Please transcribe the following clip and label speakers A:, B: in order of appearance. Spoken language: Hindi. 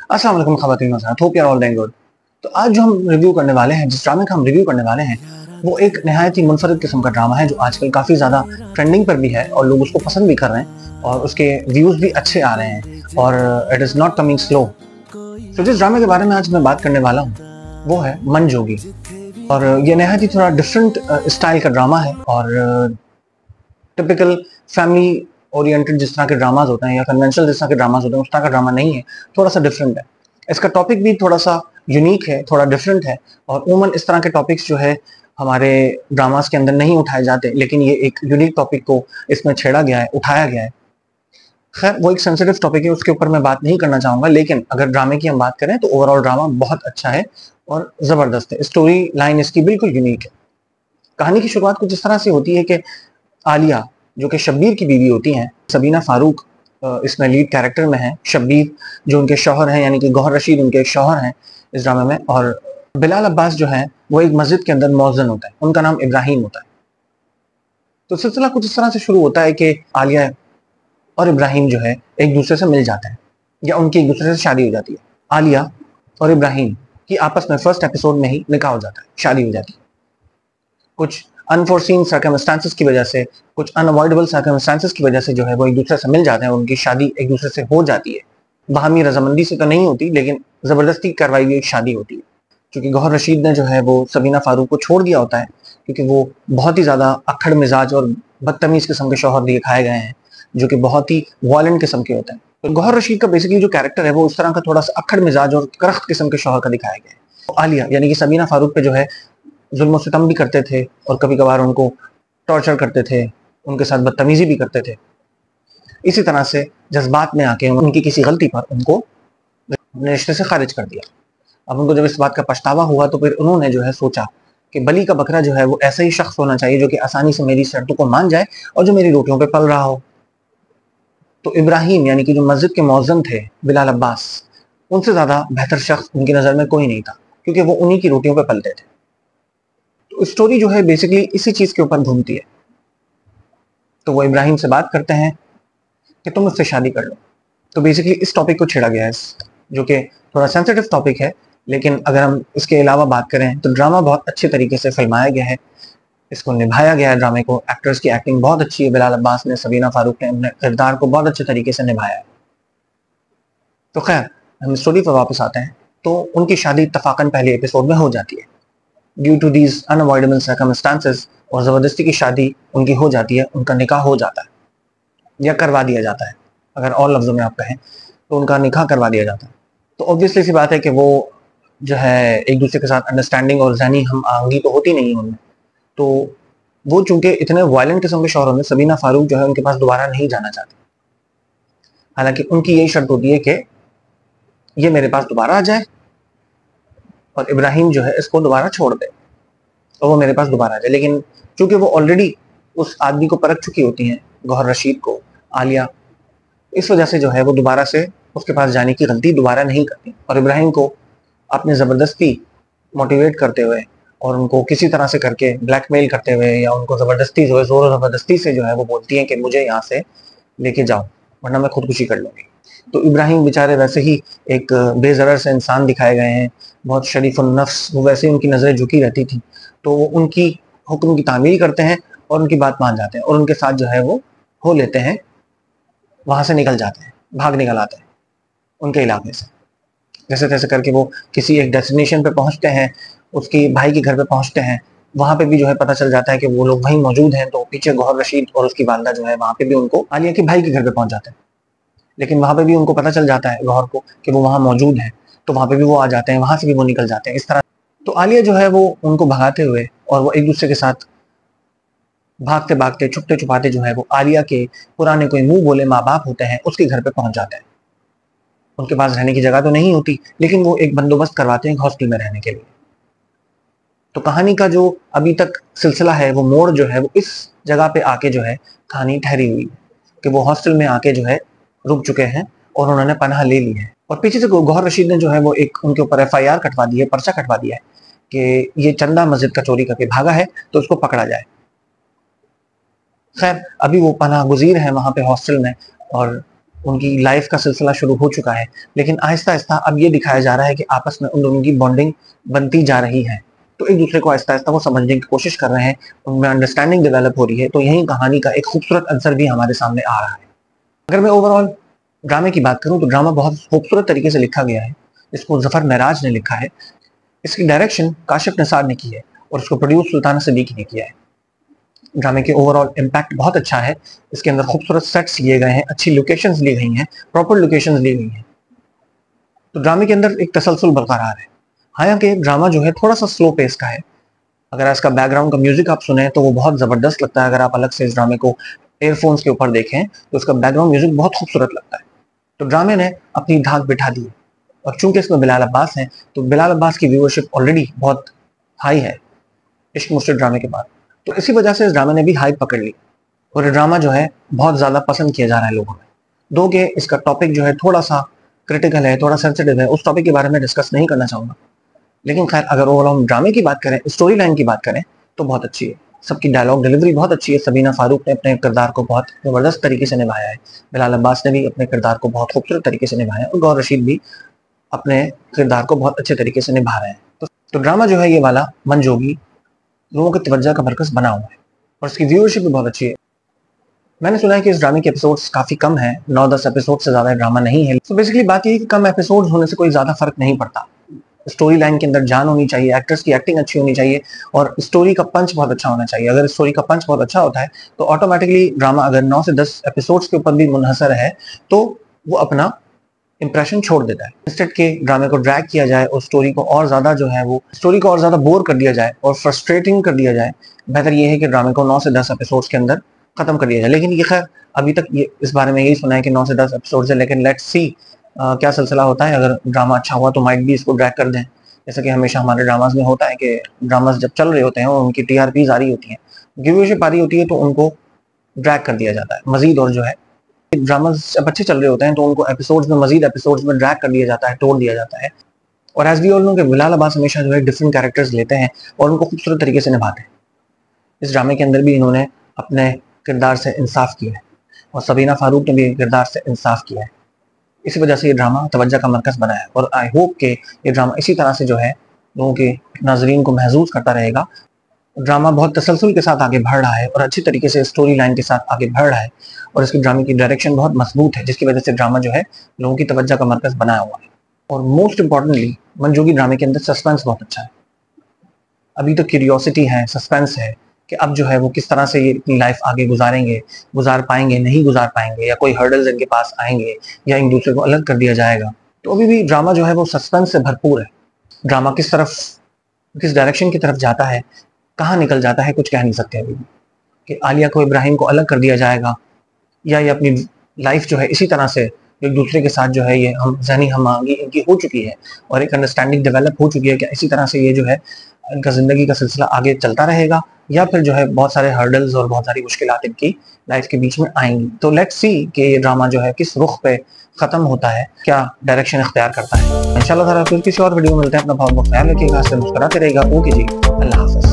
A: अस्सलाम वालेकुम ख़वातीन व हज़रात, hope you are all doing good. तो आज जो हम रिव्यू करने वाले हैं, जिस ड्रामे का हम रिव्यू करने वाले हैं, वो एक निहायत ही मुनफरिद किस्म का ड्रामा है जो आजकल काफ़ी ज़्यादा ट्रेंडिंग पर भी है और लोग उसको पसंद भी कर रहे हैं और उसके व्यूज़ भी अच्छे आ रहे हैं और it is not coming slow. तो जिस ड्रामे के बारे में आज मैं बात करने वाला हूँ, वो है मन जोगी। और ये निहायत ही थोड़ा डिफरेंट स्टाइल का ड्रामा है और टिपिकल फैमिली ओरिएंटेड जिस तरह के ड्रामाज होते हैं या कन्वेंशनल जिस तरह के ड्रामाज होते हैं उस तरह का ड्रामा नहीं है, थोड़ा सा डिफरेंट है। इसका टॉपिक भी थोड़ा सा यूनिक है, थोड़ा डिफरेंट है और उमूमन इस तरह के टॉपिक्स जो है हमारे ड्रामास के अंदर नहीं उठाए जाते, लेकिन ये एक यूनिक टॉपिक को इसमें छेड़ा गया है, उठाया गया है। खैर वो एक सेंसिटिव टॉपिक है, उसके ऊपर मैं बात नहीं करना चाहूंगा, लेकिन अगर ड्रामे की हम बात करें तो ओवरऑल ड्रामा बहुत अच्छा है और जबरदस्त है। स्टोरी लाइन इसकी बिल्कुल यूनिक है। कहानी की शुरुआत कुछ इस तरह से होती है कि आलिया जो कि शब्बीर की बीवी होती हैं, सबीना फारूक इसमें लीड कैरेक्टर में है। शब्बीर जो उनके शौहर हैं, यानी कि गौहर रशीद उनके शौहर हैं इस ड्रामे में, और बिलाल अब्बास जो है वो एक मस्जिद के अंदर मौज़िन होता है, उनका नाम इब्राहिम होता है। तो सिलसिला कुछ इस तरह से शुरू होता है कि आलिया और इब्राहिम जो है एक दूसरे से मिल जाते हैं या उनकी एक दूसरे से शादी हो जाती है। आलिया और इब्राहिम की आपस में फर्स्ट एपिसोड में ही निकाह हो जाता है, शादी हो जाती है। कुछ अनफोर्सीन सर्कमस्टांसेस की वजह से, कुछ अनअवॉइडेबल सर्कमस्टांसेस की वजह से जो है वो एक दूसरे से मिल जाते हैं और उनकी शादी एक दूसरे से हो जाती है। बाहमी रजामंदी से तो नहीं होती, लेकिन जबरदस्ती करवाई हुई एक शादी होती है। क्योंकि गौहर रशीद ने जो है वो सबीना फारूक को छोड़ दिया होता है, क्योंकि वो बहुत ही ज्यादा अक्खड़ मिजाज और बदतमीज किस्म के शौहर दिखाए गए हैं, जो कि बहुत ही वायलेंट किस्म के होते हैं। तो गौहर रशीद का बेसिकली जो कैरेक्टर है वो उस तरह का थोड़ा सा अक्खड़ मिजाज और करख्त किस्म के शौहर का दिखाया गया है। तो आलिया यानी कि सबीना फारूक पे जो है जुल्म सितम भी करते थे और कभी कभार उनको टॉर्चर करते थे, उनके साथ बदतमीजी भी करते थे। इसी तरह से जज्बात में आके उनकी किसी गलती पर उनको अपने रिश्ते से खारिज कर दिया। अब उनको जब इस बात का पछतावा हुआ तो फिर उन्होंने जो है सोचा कि बली का बकरा जो है वो ऐसा ही शख्स होना चाहिए जो कि आसानी से मेरी शर्तों को मान जाए और जो मेरी रोटियों पे पल रहा हो। तो इब्राहिम यानी कि जो मस्जिद के मौज़िन थे बिलाल अब्बास, उनसे ज्यादा बेहतर शख्स उनकी नजर में कोई नहीं था, क्योंकि वो उन्हीं की रोटियों पे पलते थे। तो स्टोरी जो है बेसिकली इसी चीज के ऊपर घूमती है। तो वो इब्राहिम से बात करते हैं कि तुम मुझसे शादी कर लो। तो बेसिकली इस टॉपिक को छेड़ा गया है, जो कि थोड़ा सेंसिटिव टॉपिक है, लेकिन अगर हम इसके अलावा बात करें तो ड्रामा बहुत अच्छे तरीके से फिल्माया गया है, इसको निभाया गया है ड्रामे को। एक्टर्स की एक्टिंग बहुत अच्छी है, बिलाल अब्बास ने, सबीना फारूक ने अपने किरदार को बहुत अच्छे तरीके से निभाया है। तो खैर हम स्टोरी पर वापस आते हैं। तो उनकी शादी इत्तफाकन पहले एपिसोड में हो जाती है। Due to these unavoidable circumstances और ज़बरदस्ती की शादी उनकी हो जाती है, उनका निकाह हो जाता है या करवा दिया जाता है। अगर और लफ्ज़ों में आप कहें तो उनका निकाह करवा दिया जाता है। तो ऑब्वियसली सी बात है कि वो जो है एक दूसरे के साथ अंडरस्टैंडिंग और जहनी हम आहंगी तो होती नहीं उनमें। तो वो चूंकि इतने वायलेंट किस्म के शौहर में, सबीना फारूक जो है उनके पास दोबारा नहीं जाना चाहती। हालांकि उनकी यही शर्त होती है कि ये मेरे पास दोबारा आ जाए और इब्राहिम जो है इसको दोबारा छोड़ दे और वो मेरे पास दोबारा आ जाए। लेकिन चूंकि वो ऑलरेडी उस आदमी को परख चुकी होती हैं, गौहर रशीद को, आलिया, इस वजह से जो है वो दोबारा से उसके पास जाने की गलती दोबारा नहीं करती और इब्राहिम को अपने ज़बरदस्ती मोटिवेट करते हुए और उनको किसी तरह से करके ब्लैकमेल करते हुए या उनको ज़बरदस्ती जो है ज़ोर ज़बरदस्ती से जो है वो बोलती हैं कि मुझे यहाँ से लेके जाओ वरना मैं खुदकुशी कर लूँगी। तो इब्राहिम बेचारे वैसे ही एक बेज़रर से इंसान दिखाए गए हैं, बहुत शरीफ नफ्स, वो वैसे ही उनकी नज़रें झुकी रहती थी। तो वो उनकी हुक्म की तामील करते हैं और उनकी बात मान जाते हैं और उनके साथ जो है वो हो लेते हैं, वहां से निकल जाते हैं, भाग निकल आते हैं उनके इलाके से। जैसे तैसे करके वो किसी एक डेस्टिनेशन पे पहुंचते हैं, उसकी भाई के घर पे पहुंचते हैं। वहां पे भी जो है पता चल जाता है कि वो लोग वहीं मौजूद हैं। तो पीछे गौहर रशीद और उसकी वालदा जो है वहां पे भी उनको आलिया के भाई के घर पे पहुंच जाते हैं, लेकिन वहां पे भी उनको पता चल जाता है गौहर को कि वो वहां मौजूद है। तो वहां पे भी वो आ जाते हैं, वहां से भी वो निकल जाते हैं इस तरह। तो आलिया जो है वो उनको भगाते हुए और वो एक दूसरे के साथ भागते भागते छुपते छुपाते जो है वो आलिया के पुराने कोई मुंह बोले माँ बाप होते हैं उसके घर पे पहुंच जाते हैं। उनके पास रहने की जगह तो नहीं होती, लेकिन वो एक बंदोबस्त करवाते हैं हॉस्टल में रहने के लिए। तो कहानी का जो अभी तक सिलसिला है वो मोड़ जो है वो इस जगह पे आके जो है कहानी ठहरी हुई है कि वो हॉस्टल में आके जो है रुक चुके हैं और उन्होंने पनाह ले ली है। और पीछे से गौहर रशीद ने जो है वो एक उनके ऊपर FIR कटवा दी है, पर्चा कटवा दिया है कि ये चंदा मस्जिद का चोरी करके भागा है तो उसको पकड़ा जाए। खैर अभी वो पनाह गुजीर है वहां पे हॉस्टल में और उनकी लाइफ का सिलसिला शुरू हो चुका है, लेकिन आहिस्ता आहिस्ता अब ये दिखाया जा रहा है कि आपस में उन दोनों की बॉन्डिंग बनती जा रही है। तो एक दूसरे को आहिस्ता आहिस्ता वो समझने की कोशिश कर रहे हैं, उनमें अंडरस्टैंडिंग डेवलप हो रही है। तो यही कहानी का एक खूबसूरत आंसर भी हमारे सामने आ रहा है। अगर मैं ओवरऑल ड्रामे की बात करूं तो ड्रामा बहुत खूबसूरत तरीके से लिखा गया है। इसको जफर महराज ने लिखा है, इसकी डायरेक्शन काशिफ निसार ने की है और इसको प्रोड्यूस सुल्ताना सिद्दीकी ने किया है। ड्रामे के ओवरऑल इम्पैक्ट बहुत अच्छा है। इसके अंदर खूबसूरत सेट्स लिए गए हैं, अच्छी लोकेशंस ली गई हैं, प्रॉपर लोकेशंस ली गई हैं। तो ड्रामे के अंदर एक तसलसल बरकरार है। हालांकि ड्रामा जो है थोड़ा सा स्लो पेस का है। अगर इसका बैकग्राउंड का म्यूजिक आप सुने तो वो बहुत जबरदस्त लगता है। अगर आप अलग से इस ड्रामे को एयरफोन्स के ऊपर देखें तो उसका बैकग्राउंड म्यूजिक बहुत खूबसूरत लगता है। तो ड्रामे ने अपनी धाक बिठा दी और चूंकि इसमें बिलाल अब्बास हैं तो बिलाल अब्बास की व्यूअरशिप ऑलरेडी बहुत हाई है इश्क मुश्किल ड्रामे के बाद। तो इसी वजह से इस ड्रामे ने भी हाइप पकड़ ली और ये ड्रामा जो है बहुत ज़्यादा पसंद किया जा रहा है लोगों में। दो कि इसका टॉपिक जो है थोड़ा सा क्रिटिकल है, थोड़ा सेंसिटिव है, उस टॉपिक के बारे में डिस्कस नहीं करना चाहूँगा। लेकिन खैर अगर ओवरऑल हम ड्रामे की बात करें, स्टोरी लाइन की बात करें तो बहुत अच्छी है। सबकी डायलॉग डिलीवरी बहुत अच्छी है। सबीना फारूक ने अपने किरदार को बहुत ज़बरदस्त तरीके से निभाया है। बिलाल अब्बास ने भी अपने किरदार को बहुत खूबसूरत तरीके से निभाया है और गौर रशीद भी अपने किरदार को बहुत अच्छे तरीके से निभा रहे हैं। तो ड्रामा जो है ये वाला मन जोगी लोगों की तवज्जो का मरकज बना हुआ है और इसकी व्यूअरशिप भी बहुत अच्छी है। मैंने सुना है कि इस ड्रामे के एपिसोड्स काफ़ी कम है, 9-10 एपिसोड से ज़्यादा ड्रामा नहीं है। तो बेसिकली बात ये है कि कम एपिसोड्स होने से कोई ज़्यादा फर्क नहीं पड़ता। स्टोरी लाइन के अंदर जान होनी चाहिए, एक्टर्स की एक्टिंग अच्छी होनी चाहिए और स्टोरी का पंच बहुत अच्छा होना चाहिए। अगर स्टोरी का पंच बहुत अच्छा होता है तो ऑटोमेटिकली ड्रामा अगर 9 से 10 एपिसोड्स के ऊपर भी मुनहसर है तो वो अपना इंप्रेशन छोड़ देता है। इंस्टेड के ड्रामे को ड्रैग किया जाए और स्टोरी को और ज़्यादा जो है वो स्टोरी को और ज़्यादा बोर कर दिया जाए और फ्रस्ट्रेटिंग कर दिया जाए, बेहतर ये है कि ड्रामे को 9 से 10 एपिसोड्स के अंदर ख़त्म कर दिया जाए। लेकिन ये खैर अभी तक ये इस बारे में यही सुना है कि 9 से 10 एपिसोड्स है, लेकिन लेट्स सी क्या सिलसिला होता है। अगर ड्रामा अच्छा हुआ तो माइट भी इसको ड्रैग कर दें, जैसा कि हमेशा हमारे ड्रामाज में होता है कि ड्रामाज जब चल रहे होते हैं और उनकी टीआरपीज आ रही होती हैं, व्यूअरशिप आ रही होती है तो उनको ड्रैग कर दिया जाता है मजीद। और जो है ड्रामाज जब अच्छे चल रहे होते हैं तो उनको एपिसोड्स में मजीद एपिसोड्स में ड्रैग कर दिया जाता है, तोड़ दिया जाता है। और एज वी ऑल नो कि बिलाल अब्बास हमेशा जो है डिफरेंट कैरेक्टर्स लेते हैं और उनको खूबसूरत तरीके से निभाते हैं। इस ड्रामे के अंदर भी इन्होंने अपने किरदार से इंसाफ किया है और सबीना फारूक ने भी किरदार से इंसाफ किया है। इसी वजह से ये ड्रामा तवज्जो का मरकज़ बना है और आई होप कि ये ड्रामा इसी तरह से जो है लोगों के नाजरीन को महसूस करता रहेगा। ड्रामा बहुत तसलसल के साथ आगे बढ़ रहा है और अच्छी तरीके से स्टोरी लाइन के साथ आगे बढ़ रहा है और इसकी ड्रामे की डायरेक्शन बहुत मजबूत है, जिसकी वजह से ड्रामा जो है लोगों की तवज्जो का मरकज़ बनाया हुआ है। और मोस्ट इंपॉर्टेंटली मन जोगी ड्रामे के अंदर सस्पेंस बहुत अच्छा है। अभी तो क्यूरियोसिटी है, सस्पेंस है कि अब जो है वो किस तरह से ये अपनी लाइफ आगे गुजारेंगे, गुजार पाएंगे, नहीं गुजार पाएंगे, या कोई हर्डल्स इनके पास आएंगे या एक दूसरे को अलग कर दिया जाएगा। तो अभी भी ड्रामा जो है वो सस्पेंस से भरपूर है। ड्रामा किस तरफ, किस डायरेक्शन की तरफ जाता है, कहाँ निकल जाता है, कुछ कह नहीं सकते अभी भी। कि आलिया को इब्राहिम को अलग कर दिया जाएगा या ये अपनी लाइफ जो है इसी तरह से एक दूसरे के साथ जो है ये हम जहनी हमागी इनकी हो चुकी है और एक अंडरस्टैंडिंग डेवलप हो चुकी है कि इसी तरह से ये जो है इनका ज़िंदगी का सिलसिला आगे चलता रहेगा, या फिर जो है बहुत सारे हर्डल्स और बहुत सारी मुश्किलात इनकी लाइफ के बीच में आएंगी। तो लेट्स सी कि ये ड्रामा जो है किस रुख पे ख़त्म होता है, क्या डायरेक्शन इख्तियार करता है। इंशाल्लाह ताला फिर किसी और वीडियो में मिलते हैं। अपना बहुत बहुत ख्याल रखिएगा, मुस्कुराते रहेगा। ओके जी, अल्लाह हाफ़िज़।